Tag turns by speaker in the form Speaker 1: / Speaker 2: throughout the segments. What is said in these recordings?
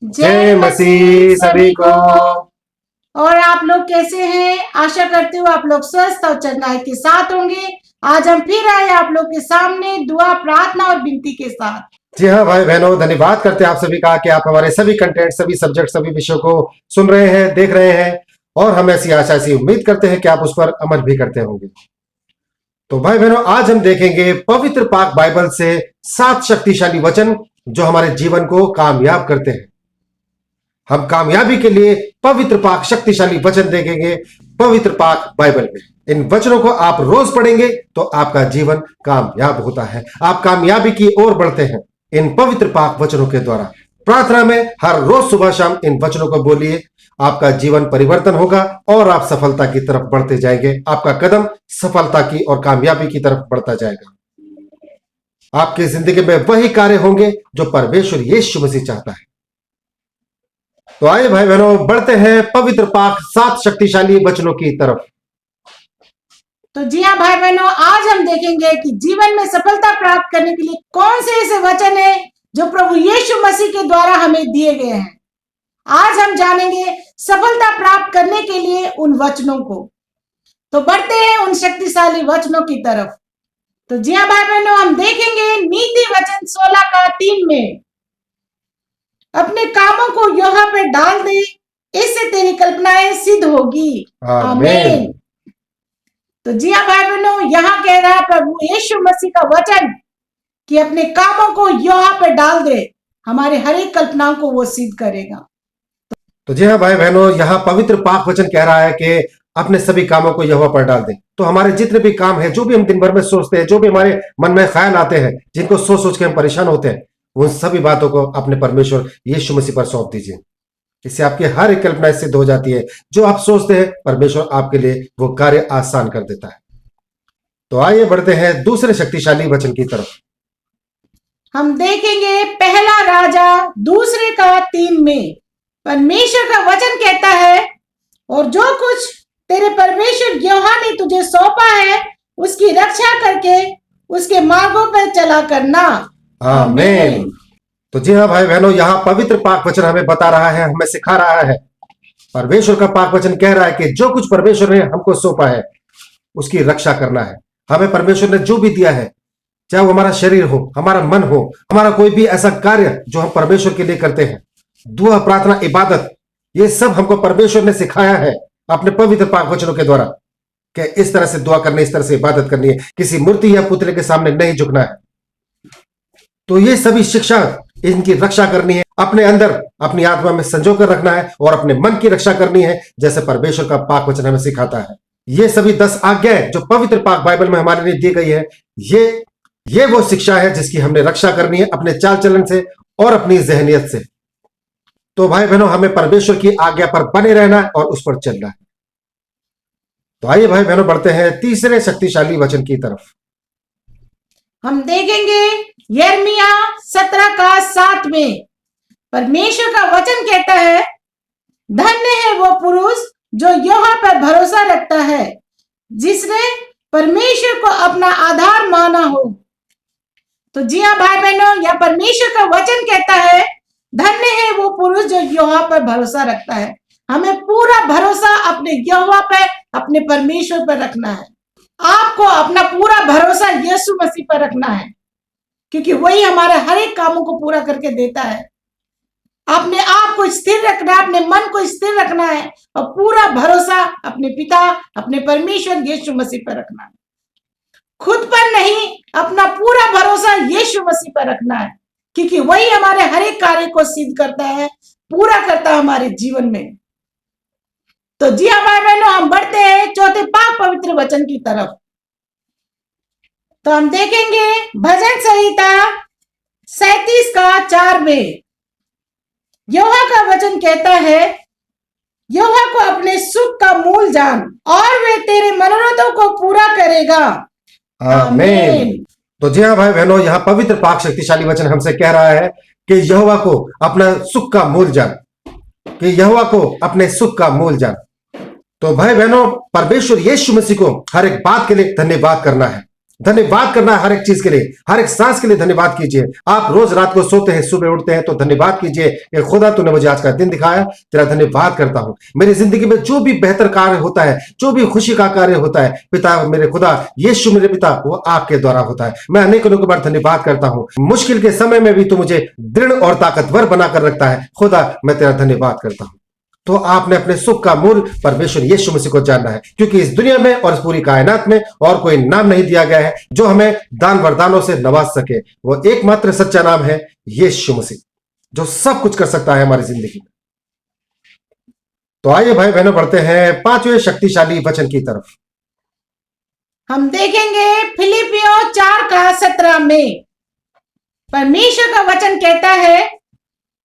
Speaker 1: जय मसीह सभी को।
Speaker 2: और आप लोग कैसे हैं? आशा करती हूँ आप लोग स्वस्थ और चंगाई के साथ होंगे। आज हम फिर आए आप लोग के सामने दुआ, प्रार्थना और विनती के साथ।
Speaker 1: जी हाँ भाई बहनों, धन्यवाद करते हैं आप सभी का कि आप हमारे सभी कंटेंट, सभी सब्जेक्ट, सभी विषयों को सुन रहे हैं, देख रहे हैं और हम ऐसी आशा, ऐसी उम्मीद करते हैं कि आप उस पर अमल भी करते होंगे। तो भाई बहनों, आज हम देखेंगे पवित्र पाक बाइबल से 7 शक्तिशाली वचन जो हमारे जीवन को कामयाब करते हैं। हम कामयाबी के लिए पवित्र पाक शक्तिशाली वचन देखेंगे पवित्र पाक बाइबल में। इन वचनों को आप रोज पढ़ेंगे तो आपका जीवन कामयाब होता है, आप कामयाबी की ओर बढ़ते हैं इन पवित्र पाक वचनों के द्वारा। प्रार्थना में हर रोज सुबह शाम इन वचनों को बोलिए, आपका जीवन परिवर्तन होगा और आप सफलता की तरफ बढ़ते जाएंगे। आपका कदम सफलता की और कामयाबी की तरफ बढ़ता जाएगा। आपकी जिंदगी में वही कार्य होंगे जो परमेश्वर यीशु मसीह चाहता है। तो आइए भाई बहनों, बढ़ते हैं पवित्र पाक 7 शक्तिशाली वचनों की तरफ।
Speaker 2: तो जी हाँ भाई बहनों, आज हम देखेंगे कि जीवन में सफलता प्राप्त करने के लिए कौन से ऐसे वचन हैं जो प्रभु यीशु मसीह के द्वारा हमें दिए गए हैं। आज हम जानेंगे सफलता प्राप्त करने के लिए उन वचनों को। तो बढ़ते हैं उन शक्तिशाली वचनों की तरफ। तो जी हाँ भाई बहनों, हम देखेंगे नीति वचन 16 का 3 में, अपने कामों को यहोवा पे डाल दे, इससे तेरी कल्पनाएं सिद्ध होगी। आमीन। तो जी हाँ भाई बहनों, यहाँ कह रहा है प्रभु यीशु मसीह का वचन कि अपने कामों को यहोवा पे डाल दे, हमारे हर एक कल्पनाओं को वो सिद्ध करेगा।
Speaker 1: तो जी हाँ भाई बहनों, यहाँ पवित्र पाक वचन कह रहा है कि अपने सभी कामों को यहोवा पर डाल दें। तो हमारे जितने भी काम है, जो भी हम दिन भर में सोचते हैं, जो भी हमारे मन में ख्याल आते हैं, जिनको सोच सोच के हम परेशान होते हैं, उन सभी बातों को अपने परमेश्वर यीशु मसीह पर सौंप दीजिए। इससे आपकी हर एक कल्पना सिद्ध हो जाती है। जो आप सोचते हैं, परमेश्वर आपके लिए वो कार्य आसान कर देता है। तो आइए बढ़ते हैं दूसरे शक्तिशाली वचन की तरफ।
Speaker 2: हम देखेंगे पहला राजा 2 का 3 में, परमेश्वर का वचन कहता है, और जो कुछ तेरे परमेश्वर यहोवा ने तुझे सौंपा है उसकी रक्षा करके उसके मार्गों पर चला करना।
Speaker 1: आमीन। तो जी हाँ भाई बहनों, यहाँ पवित्र पाक वचन हमें बता रहा है, हमें सिखा रहा है। परमेश्वर का पाक वचन कह रहा है कि जो कुछ परमेश्वर ने हमको सौंपा है उसकी रक्षा करना है। हमें परमेश्वर ने जो भी दिया है, चाहे वो हमारा शरीर हो, हमारा मन हो, हमारा कोई भी ऐसा कार्य जो हम परमेश्वर के लिए करते हैं, दुआ, प्रार्थना, इबादत, ये सब हमको परमेश्वर ने सिखाया है अपने पवित्र पाक वचनों के द्वारा कि इस तरह से दुआ करनी, इस तरह से इबादत करनी है, किसी मूर्ति या पुतले के सामने नहीं झुकना है। तो ये सभी शिक्षा, इनकी रक्षा करनी है, अपने अंदर अपनी आत्मा में संजो कर रखना है और अपने मन की रक्षा करनी है, जैसे परमेश्वर का पाक वचन हमें सिखाता है। ये सभी 10 आज्ञाएं जो पवित्र पाक बाइबल में हमारे लिए दी गई है, ये वो शिक्षा है जिसकी हमने रक्षा करनी है अपने चाल चलन से और अपनी जहनियत से। तो भाई बहनों, हमें परमेश्वर की आज्ञा पर बने रहना है और उस पर चलना है। तो आइए भाई बहनों, बढ़ते हैं तीसरे शक्तिशाली वचन की तरफ।
Speaker 2: हम देखेंगे यिर्मयाह 17 का 7 में, परमेश्वर का वचन कहता है, धन्य है वो पुरुष जो यहोवा पर भरोसा रखता है, जिसने परमेश्वर को अपना आधार माना हो। तो जी हाँ भाई बहनों, यह परमेश्वर का वचन कहता है, धन्य है वो पुरुष जो यहोवा पर भरोसा रखता है। हमें पूरा भरोसा अपने यहोवा पर, अपने परमेश्वर पर रखना है। आपको अपना पूरा भरोसा यीशु मसीह पर रखना है, क्योंकि वही हमारे हर एक कामों को पूरा करके देता है। अपने आप को स्थिर रखना है, अपने मन को स्थिर रखना है और पूरा भरोसा अपने पिता, अपने परमेश्वर यीशु मसीह पर रखना है। खुद पर नहीं, अपना पूरा भरोसा यीशु मसीह पर रखना है, क्योंकि वही हमारे हर एक कार्य को सिद्ध करता है, पूरा करता है हमारे जीवन में। तो जी हाँ भाई बहनों, हम बढ़ते हैं चौथे पाक पवित्र वचन की तरफ। तो हम देखेंगे भजन संहिता 37 का 4 में, यहोवा का वचन कहता है, यहोवा को अपने सुख का मूल जान और वे तेरे मनोरथों को पूरा करेगा। आमीन।
Speaker 1: तो जी हाँ भाई बहनों, यहाँ पवित्र पाक शक्तिशाली वचन हमसे कह रहा है कि यहोवा को अपना सुख का मूल जान, कि यहोवा को अपने सुख का मूल जान। तो भाई बहनों, परमेश्वर यीशु मसीह को हर एक बात के लिए धन्यवाद करना है। धन्यवाद करना है हर एक चीज के लिए, हर एक सांस के लिए धन्यवाद कीजिए। आप रोज रात को सोते हैं, सुबह उठते हैं तो धन्यवाद कीजिए कि खुदा तूने मुझे आज का दिन दिखाया, तेरा धन्यवाद करता हूं। मेरी जिंदगी में जो भी बेहतर कार्य होता है, जो भी खुशी का कार्य होता है, पिता मेरे खुदा, यीशु मेरे पिता, वो आपके द्वारा होता है। मैं अनेक लोगों के बार धन्यवाद करता हूं। मुश्किल के समय में भी तू मुझे दृढ़ और ताकतवर बनाकर रखता है। खुदा मैं तेरा धन्यवाद करता हूं। तो आपने अपने सुख का मूल परमेश्वर यीशु मसीह को जानना है, क्योंकि इस दुनिया में और इस पूरी कायनात में और कोई नाम नहीं दिया गया है जो हमें दान वरदानों से नवाज सके। वो एकमात्र सच्चा नाम है यीशु मसीह, जो सब कुछ कर सकता है हमारी जिंदगी में। तो आइए भाई बहनों, बढ़ते हैं 5वें शक्तिशाली वचन की तरफ।
Speaker 2: हम देखेंगे फिलिपियों 4 का 17 में। परमेश्वर का वचन कहता है,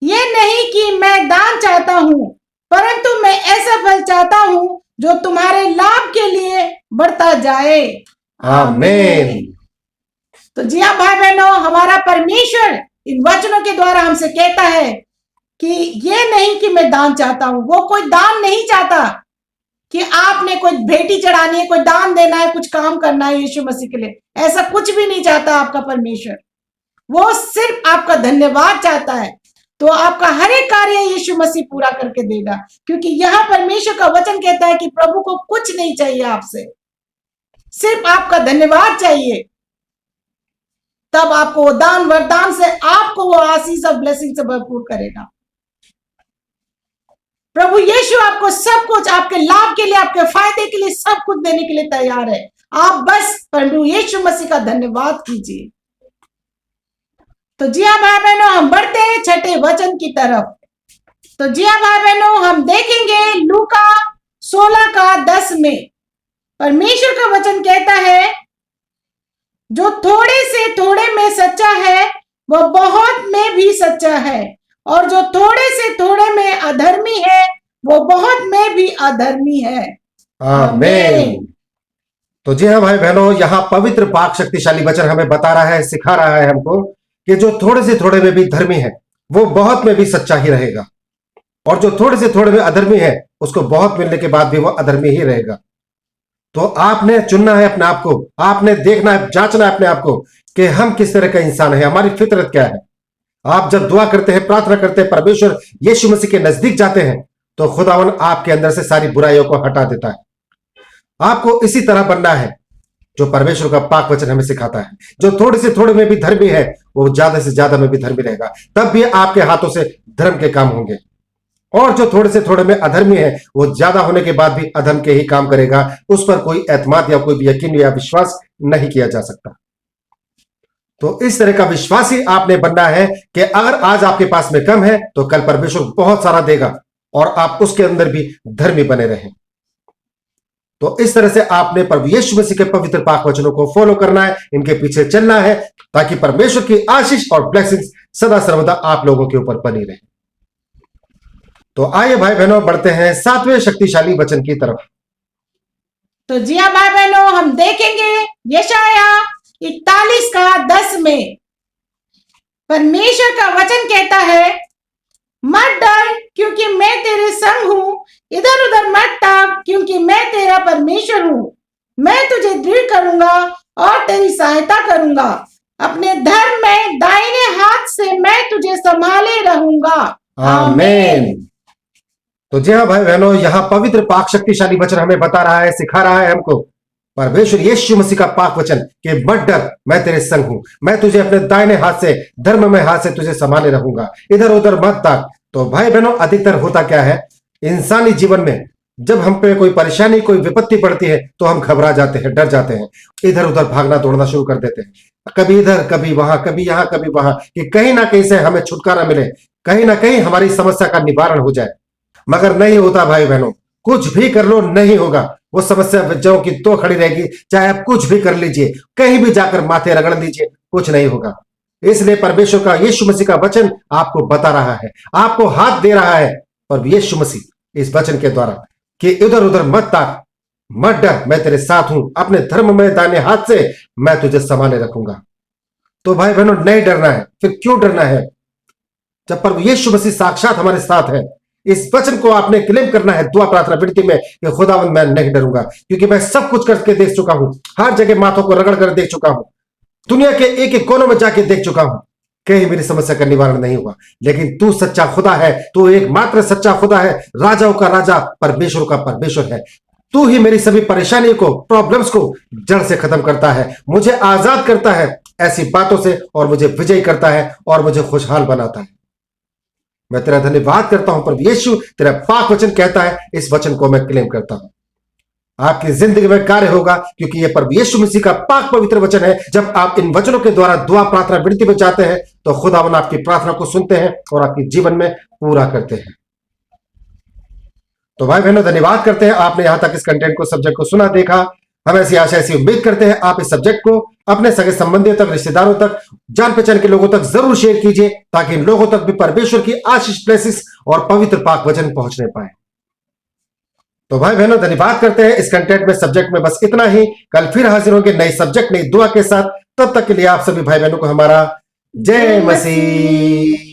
Speaker 2: ये नहीं कि मैं दान चाहता हूं, परंतु मैं ऐसा फल चाहता हूं जो तुम्हारे लाभ के लिए बढ़ता जाए।
Speaker 1: आमीन।
Speaker 2: तो जी हाँ भाई बहनों, हमारा परमेश्वर इन वचनों के द्वारा हमसे कहता है कि ये नहीं कि मैं दान चाहता हूं। वो कोई दान नहीं चाहता कि आपने कोई भेंटी चढ़ानी है, कोई दान देना है, कुछ काम करना है यीशु मसीह के लिए। ऐसा कुछ भी नहीं चाहता आपका परमेश्वर। वो सिर्फ आपका धन्यवाद चाहता है। तो आपका हर एक कार्य यीशु मसीह पूरा करके देगा, क्योंकि यहां परमेश्वर का वचन कहता है कि प्रभु को कुछ नहीं चाहिए आपसे, सिर्फ आपका धन्यवाद चाहिए। तब आपको वो दान वरदान से आपको वो आशीष और ब्लेसिंग से भरपूर करेगा। प्रभु यीशु आपको सब कुछ आपके लाभ के लिए, आपके फायदे के लिए सब कुछ देने के लिए तैयार है। आप बस प्रभु यीशु मसीह का धन्यवाद कीजिए। तो जी हाँ भाई बहनों, हम बढ़ते हैं 6ठे वचन की तरफ। तो जी हाँ भाई बहनों, हम देखेंगे लूका 16 का 10 में। परमेश्वर का वचन कहता है, जो थोड़े से थोड़े में सच्चा है वह बहुत में भी सच्चा है, और जो थोड़े से थोड़े में अधर्मी है वो बहुत में भी अधर्मी है।
Speaker 1: आमीन। तो जी हाँ भाई बहनों, यहाँ पवित्र पाक शक्तिशाली वचन हमें बता रहा है, सिखा रहा है हमको कि जो थोड़े से थोड़े में भी धर्मी है वो बहुत में भी सच्चा ही रहेगा, और जो थोड़े से थोड़े में अधर्मी है उसको बहुत मिलने के बाद भी वो अधर्मी ही रहेगा। तो आपने चुनना है अपने आप को, आपने देखना है, जांचना है अपने आप को कि हम किस तरह का इंसान है, हमारी फितरत क्या है। आप जब दुआ करते हैं, प्रार्थना करते हैं, परमेश्वर यीशु मसीह के नजदीक जाते हैं, तो खुदावन आपके अंदर से सारी बुराइयों को हटा देता है। आपको इसी तरह बनना है जो परमेश्वर का पाक वचन हमें सिखाता है। जो थोड़े से थोड़े में भी धर्मी है वो ज्यादा से ज्यादा में भी धर्मी रहेगा, तब भी आपके हाथों से धर्म के काम होंगे। और जो थोड़े से थोड़े में अधर्मी है वो ज्यादा होने के बाद भी अधर्म के ही काम करेगा। उस पर कोई एतमाद या कोई भी यकीन या विश्वास नहीं किया जा सकता। तो इस तरह का विश्वासी आपने बनना है कि अगर आज आपके पास में कम है तो कल परमेश्वर बहुत सारा देगा, और आप उसके अंदर भी धर्मी बने रहें। तो इस तरह से आपने प्रभु यीशु मसीह के पवित्र पाक वचनों को फॉलो करना है, इनके पीछे चलना है, ताकि परमेश्वर की आशीष और ब्लेसिंग्स सदा सर्वदा आप लोगों के ऊपर बनी रहे। तो आइए भाई बहनों, बढ़ते हैं 7वें शक्तिशाली वचन की तरफ।
Speaker 2: तो जी हाँ भाई बहनों, हम देखेंगे यशाया 41 का 10 में। परमेश्वर का वचन कहता है, मत डर क्योंकि मैं तेरे संग हूं, इधर उधर मत ताक क्योंकि मैं तेरा परमेश्वर हूं। मैं तुझे दृढ़ करूंगा और तेरी सहायता करूंगा, अपने धर्म में दाहिने हाथ से मैं तुझे संभाले रहूंगा।
Speaker 1: आमीन। तो जी हाँ भाई बहनों, यहाँ पवित्र पाक शक्तिशाली वचन हमें बता रहा है, सिखा रहा है हमको परमेश्वर यीशु मसीह का पाक वचन कि मत डर, मैं तेरे संग हूं, मैं तुझे अपने दाहिने हाथ से, धर्म में हाथ से तुझे संभाले रहूंगा, इधर उधर मत ताक। तो भाई बहनों, अधिकतर होता क्या है इंसानी जीवन में, जब हम पे कोई परेशानी, कोई विपत्ति पड़ती है तो हम घबरा जाते हैं, डर जाते हैं, इधर उधर भागना दौड़ना शुरू कर देते हैं, कभी इधर कभी वहां, कभी यहां कभी वहां, कि कहीं ना कहीं से हमें छुटकारा मिले, कहीं ना कहीं हमारी समस्या का निवारण हो जाए। मगर नहीं होता भाई बहनों, कुछ भी कर लो नहीं होगा। वो समस्या जो की तो खड़ी रहेगी, चाहे आप कुछ भी कर लीजिए, कहीं भी जाकर माथे रगड़ लीजिए, कुछ नहीं होगा। इसलिए परमेश्वर का यीशु मसीह का वचन आपको बता रहा है, आपको हाथ दे रहा है और यीशु मसीह इस वचन के द्वारा कि इधर उधर मत ताक, मत डर, मैं तेरे साथ हूं, अपने धर्म में दाहिने हाथ से मैं तुझे संभाले रखूंगा। तो भाई बहनों, नहीं डरना है। फिर क्यों डरना है जब प्रभु यीशु मसीह साक्षात हमारे साथ है? इस वचन को आपने क्लेम करना है दुआ प्रार्थना विनती में कि खुदावंद मैं नहीं डरूंगा, क्योंकि मैं सब कुछ करके देख चुका हूं, हर जगह माथों को रगड़ कर देख चुका हूं, दुनिया के एक एक कोनों में जाके देख चुका हूं, कहीं मेरी समस्या का निवारण नहीं हुआ। लेकिन तू सच्चा खुदा है, तू एकमात्र सच्चा खुदा है, राजाओं का राजा, परमेश्वर का परमेश्वर है। तू ही मेरी सभी परेशानियों को, प्रॉब्लम्स को जड़ से खत्म करता है, मुझे आजाद करता है ऐसी बातों से, और मुझे विजयी करता है और मुझे खुशहाल बनाता है। मैं तेरा धन्यवाद करता हूं प्रभु यीशु, तेरा पाक वचन कहता है, इस वचन को मैं क्लेम करता हूं। आपकी जिंदगी में कार्य होगा, क्योंकि यह प्रभु यीशु मसीह का पाक पवित्र वचन है। जब आप इन वचनों के द्वारा दुआ प्रार्थना विनती में जाते हैं तो खुदावन आपकी प्रार्थना को सुनते हैं और आपके जीवन में पूरा करते हैं। तो भाई बहनों, धन्यवाद करते हैं आपने यहां तक इस कंटेंट को, सब्जेक्ट को सुना, देखा। हम ऐसी आशा, ऐसी उम्मीद करते हैं आप इस सब्जेक्ट को अपने सगे संबंधियों तक, रिश्तेदारों तक, जान पहचान के लोगों तक जरूर शेयर कीजिए, ताकि इन लोगों तक भी परमेश्वर की आशीष, ब्लेसिंग्स और पवित्र पाक वचन पहुंचने पाए। तो भाई बहनों, धन्यवाद करते हैं इस कंटेंट में, सब्जेक्ट में बस इतना ही। कल फिर हाजिर होंगे नए सब्जेक्ट, नई दुआ के साथ। तब तक के लिए आप सभी भाई बहनों को हमारा जय मसीह।